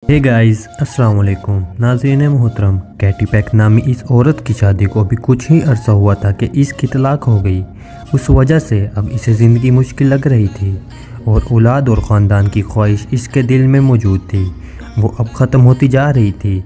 Hey guys, अस्सलाम वालेकुम। नाज़रीन मोहतरम, कैटी पैक नामी इस औरत की शादी को अभी कुछ ही अरसा हुआ था कि इसकी तलाक हो गई। उस वजह से अब इसे ज़िंदगी मुश्किल लग रही थी और औलाद और ख़ानदान की ख्वाहिश इसके दिल में मौजूद थी। वो अब ख़त्म होती जा रही थी,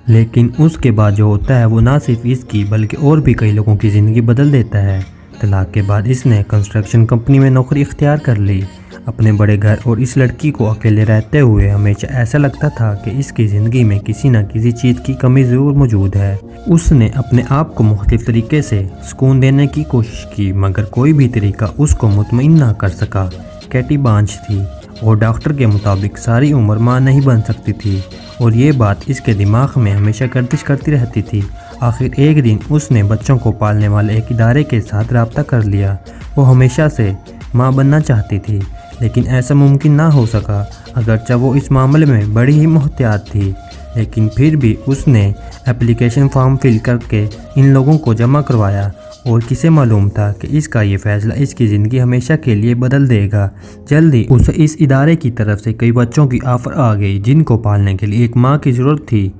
लेकिन उसके बाद जो होता है वो ना सिर्फ इसकी बल्कि और भी कई लोगों की ज़िंदगी बदल देता है। तलाक के बाद इसने कंस्ट्रक्शन कंपनी में नौकरी इख्तियार कर ली। अपने बड़े घर और इस लड़की को अकेले रहते हुए हमेशा ऐसा लगता था कि इसकी ज़िंदगी में किसी न किसी चीज़ की कमी ज़रूर मौजूद है। उसने अपने आप को मुख्तलिफ तरीके से सुकून देने की कोशिश की, मगर कोई भी तरीका उसको मुतमईन ना कर सका। कैटी बांझ थी और डॉक्टर के मुताबिक सारी उम्र माँ नहीं बन सकती थी और ये बात इसके दिमाग में हमेशा गर्दिश करती रहती थी। आखिर एक दिन उसने बच्चों को पालने वाले एक इदारे के साथ रब्ता कर लिया। वो हमेशा से माँ बनना चाहती थी, लेकिन ऐसा मुमकिन ना हो सका। अगरचे वो इस मामले में बड़ी ही मुहतियात थी, लेकिन फिर भी उसने एप्लीकेशन फॉर्म फिल करके इन लोगों को जमा करवाया और किसे मालूम था कि इसका ये फ़ैसला इसकी ज़िंदगी हमेशा के लिए बदल देगा। जल्दी उसे इस इदारे की तरफ से कई बच्चों की ऑफ़र आ गई जिनको पालने के लिए एक माँ की ज़रूरत थी।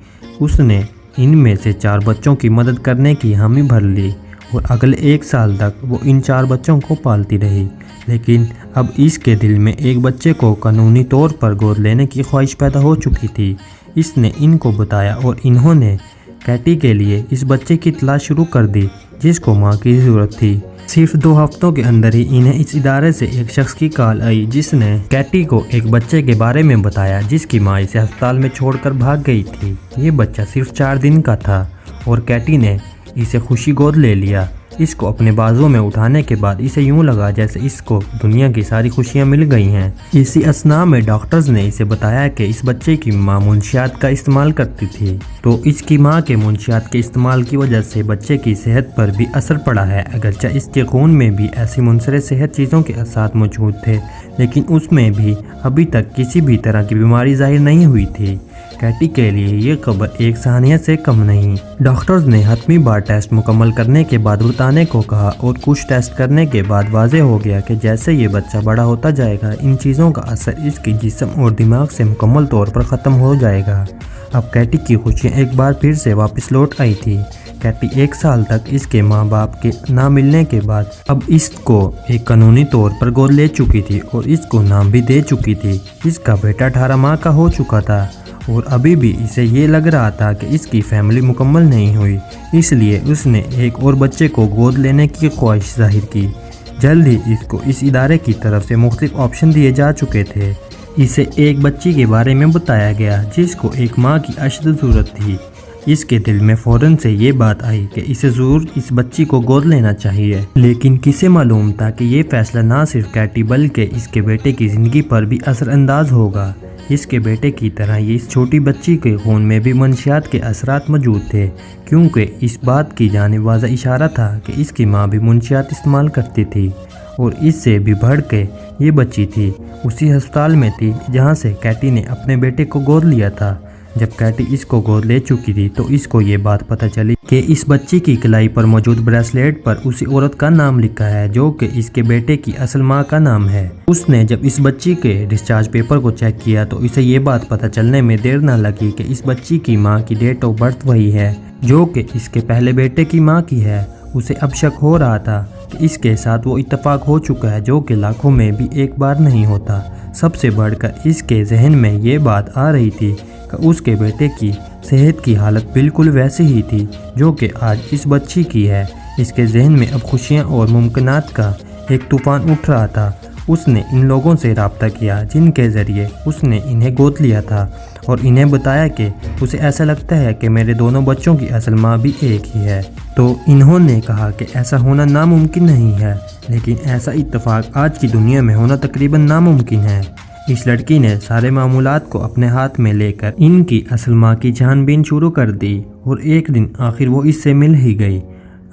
उसने इनमें से 4 बच्चों की मदद करने की हामी भर ली और अगले 1 साल तक वो इन 4 बच्चों को पालती रही। लेकिन अब इसके दिल में एक बच्चे को कानूनी तौर पर गोद लेने की ख्वाहिश पैदा हो चुकी थी। इसने इनको बताया और इन्होंने कैटी के लिए इस बच्चे की तलाश शुरू कर दी जिसको माँ की ज़रूरत थी। सिर्फ 2 हफ्तों के अंदर ही इन्हें इस इदारे से एक शख्स की कॉल आई जिसने कैटी को एक बच्चे के बारे में बताया जिसकी माँ इसे अस्पताल में छोड़कर भाग गई थी। ये बच्चा सिर्फ 4 दिन का था और कैटी ने इसे खुशी गोद ले लिया। इसको अपने बाजुओं में उठाने के बाद इसे यूं लगा जैसे इसको दुनिया की सारी खुशियां मिल गई हैं। इसी असना में डॉक्टर्स ने इसे बताया कि इस बच्चे की मां मुंशियात का इस्तेमाल करती थी, तो इसकी मां के मुंशियात के इस्तेमाल की वजह से बच्चे की सेहत पर भी असर पड़ा है। अगरचे इसके खून में भी ऐसी मुनसरे सेहत चीज़ों के साथ मौजूद थे, लेकिन उसमें भी अभी तक किसी भी तरह की बीमारी जाहिर नहीं हुई थी। कैटी के लिए ये खबर एक सहनियत से कम नहीं। डॉक्टर्स ने हतमी बार टेस्ट मुकम्मल करने के बाद बताने को कहा और कुछ टेस्ट करने के बाद वाज़ेह हो गया कि जैसे ये बच्चा बड़ा होता जाएगा इन चीज़ों का असर इसके जिस्म और दिमाग से मुकम्मल तौर पर ख़त्म हो जाएगा। अब कैटी की खुशियाँ एक बार फिर से वापस लौट आई थी। कैटी 1 साल तक इसके माँ बाप के ना मिलने के बाद अब इसको एक कानूनी तौर पर गोद ले चुकी थी और इसको नाम भी दे चुकी थी। इसका बेटा 18 माह का हो चुका था और अभी भी इसे ये लग रहा था कि इसकी फैमिली मुकम्मल नहीं हुई, इसलिए उसने एक और बच्चे को गोद लेने की ख्वाहिश जाहिर की। जल्द ही इसको इस इदारे की तरफ से मुख्तलिफ ऑप्शन दिए जा चुके थे। इसे एक बच्ची के बारे में बताया गया जिसको एक माँ की अशद ज़रूरत थी। इसके दिल में फ़ौरन से ये बात आई कि इसे ज़रूर इस बच्ची को गोद लेना चाहिए, लेकिन किसे मालूम था कि ये फ़ैसला ना सिर्फ कैटी बल्कि इसके बेटे की ज़िंदगी पर भी असरअंदाज होगा। इसके बेटे की तरह ये इस छोटी बच्ची के खून में भी मंशियात के असरात मौजूद थे, क्योंकि इस बात की जानिब वाज़ा इशारा था कि इसकी माँ भी मंशियात इस्तेमाल करती थी और इससे भी बढ़ के ये बच्ची थी उसी अस्पताल में थी जहाँ से कैटी ने अपने बेटे को गोद लिया था। जब कैटी इसको गोद ले चुकी थी तो इसको ये बात पता चली कि इस बच्ची की कलाई पर मौजूद ब्रेसलेट पर उसी औरत का नाम लिखा है जो कि इसके बेटे की असल माँ का नाम है। उसने जब इस बच्ची के डिस्चार्ज पेपर को चेक किया तो इसे ये बात पता चलने में देर न लगी कि इस बच्ची की माँ की डेट ऑफ बर्थ वही है जो कि इसके पहले बेटे की माँ की है। उसे अब शक हो रहा था कि इसके साथ वो इत्तेफाक हो चुका है जो कि लाखों में भी एक बार नहीं होता। सबसे बढ़कर इसके जहन में ये बात आ रही थी कि उसके बेटे की सेहत की हालत बिल्कुल वैसी ही थी जो कि आज इस बच्ची की है। इसके जहन में अब खुशियाँ और मुमकिनात का एक तूफ़ान उठ रहा था। उसने इन लोगों से रब्ता किया जिनके ज़रिए उसने इन्हें गोद लिया था और इन्हें बताया कि उसे ऐसा लगता है कि मेरे दोनों बच्चों की असल माँ भी एक ही है। तो इन्होंने कहा कि ऐसा होना नामुमकिन नहीं है, लेकिन ऐसा इत्तेफाक आज की दुनिया में होना तकरीबन नामुमकिन है। इस लड़की ने सारे मामूलात को अपने हाथ में लेकर इनकी असल माँ की छानबीन शुरू कर दी और एक दिन आखिर वो इससे मिल ही गई।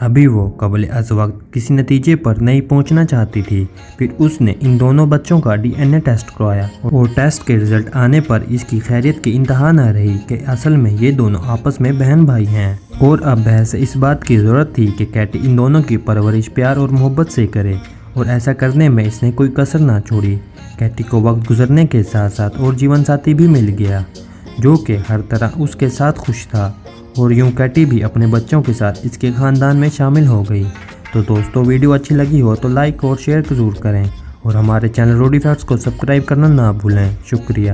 अभी वो कबल अज़ वक्त किसी नतीजे पर नहीं पहुंचना चाहती थी। फिर उसने इन दोनों बच्चों का DNA टेस्ट करवाया और टेस्ट के रिजल्ट आने पर इसकी खैरियत की इंतहा न रही कि असल में ये दोनों आपस में बहन भाई हैं। और अब बहस इस बात की ज़रूरत थी कि कैटी इन दोनों की परवरिश प्यार और मोहब्बत से करे और ऐसा करने में इसने कोई कसर ना छोड़ी। कैटी को वक्त गुजरने के साथ साथ और जीवन साथी भी मिल गया جو کہ ہر طرح اس کے ساتھ خوش تھا، اور یوں کیٹی بھی اپنے بچوں کے ساتھ اس کے خاندان میں شامل ہو گئی۔ تو دوستو ویڈیو اچھی لگی ہو تو لائک اور شیئر ضرور کریں، اور ہمارے چینل روڈی فیکٹس کو سبسکرائب کرنا نہ بھولیں۔ شکریہ۔